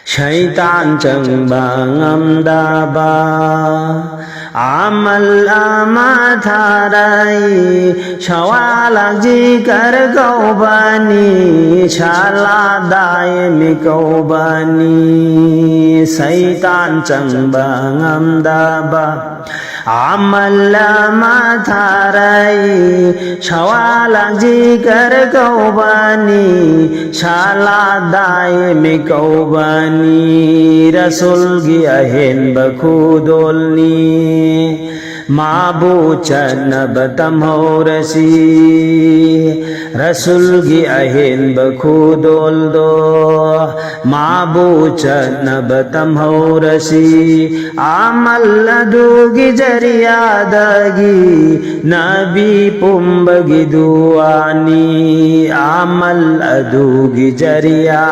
শৈতান চংবাঙামদাবা আমল আমাথারাই সওয়ালাক জিকর কৌবানি শালা দায়মি কৌবানি শৈতান চংবাঙামদাবা আমল আমাথারাই সওয়ালাক জিকর কৌবানি শালা দায়মি কৌবানি রসুল গিয়াহেন বখুদোলনি মাবুচনব তমহোরসি রসুল গিয়াহেন বখুদোল দো মাবুচনব তমহোরসি আমল দুগি জরিয়াদগি নবী পুম্বগি দুআনি আমল দুগি জরিয়া